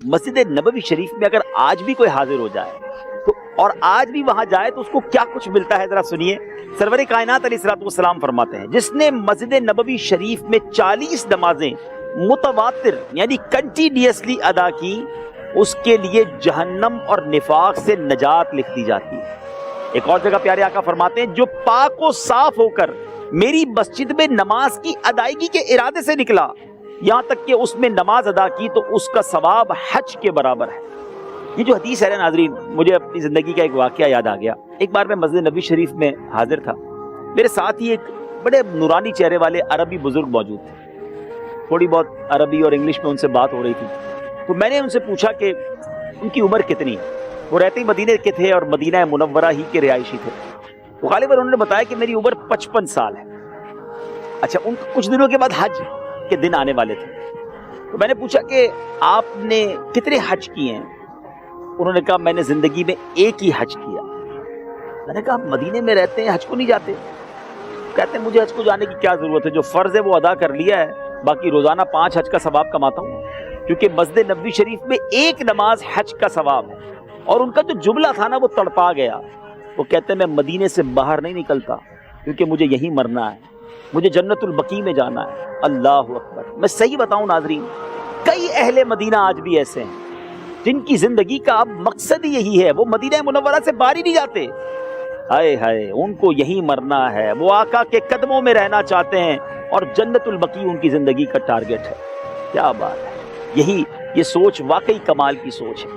مسجد نبوی شریف میں اگر آج بھی کوئی حاضر ہو جائے تو اور آج بھی وہاں جائے تو اس کو کیا کچھ ملتا ہے ذرا سنیے. سرور کائنات علیہ الصلوۃ والسلام فرماتے ہیں جس نے مسجد نبوی شریف میں 40 نمازیں متواتر یعنی کنٹینیوسلی ادا کی اس کے لیے جہنم اور نفاق سے نجات لکھ دی جاتی ہے. ایک اور جگہ پیارے آقا فرماتے ہیں جو پاک و صاف ہو کر میری مسجد میں نماز کی ادائیگی کے ارادے سے نکلا یہاں تک کہ اس میں نماز ادا کی تو اس کا ثواب حج کے برابر ہے. یہ جو حدیث ہے ناظرین, مجھے اپنی زندگی کا ایک واقعہ یاد آ گیا. ایک بار میں مسجد نبوی شریف میں حاضر تھا, میرے ساتھ ہی ایک بڑے نورانی چہرے والے عربی بزرگ موجود تھے. تھوڑی بہت عربی اور انگلش میں ان سے بات ہو رہی تھی تو میں نے ان سے پوچھا کہ ان کی عمر کتنی ہے. وہ رہتے ہی مدینے کے تھے اور مدینہ منورہ ہی کے رہائشی تھے. تو غالباً انہوں نے بتایا کہ میری عمر 55 سال ہے. اچھا, ان کچھ دنوں کے بعد حج کے دن آنے والے تھے تو میں نے پوچھا کہ آپ نے کتنے حج کیے ہیں. انہوں نے کہا میں نے زندگی میں ایک ہی حج کیا. میں نے کہا آپ مدینے میں رہتے ہیں حج کو نہیں جاتے؟ کہتے ہیں مجھے حج کو جانے کی کیا ضرورت ہے, جو فرض ہے وہ ادا کر لیا ہے, باقی روزانہ 5 حج کا ثواب کماتا ہوں. کیونکہ مسجد نبوی شریف میں ایک نماز حج کا ثواب ہے. اور ان کا جو جملہ تھا نا وہ تڑپا گیا. وہ کہتے ہیں میں مدینے سے باہر نہیں نکلتا کیونکہ مجھے یہیں مرنا ہے, مجھے جنت البقیع میں جانا ہے. اللہ اکبر. میں صحیح بتاؤں ناظرین, کئی اہل مدینہ آج بھی ایسے ہیں جن کی زندگی کا اب مقصد ہی یہی ہے, وہ مدینہ منورہ سے باہر ہی نہیں جاتے. ہائے ہائے, ان کو یہی مرنا ہے, وہ آقا کے قدموں میں رہنا چاہتے ہیں اور جنت البقیع ان کی زندگی کا ٹارگٹ ہے. کیا بات ہے, یہ سوچ واقعی کمال کی سوچ ہے.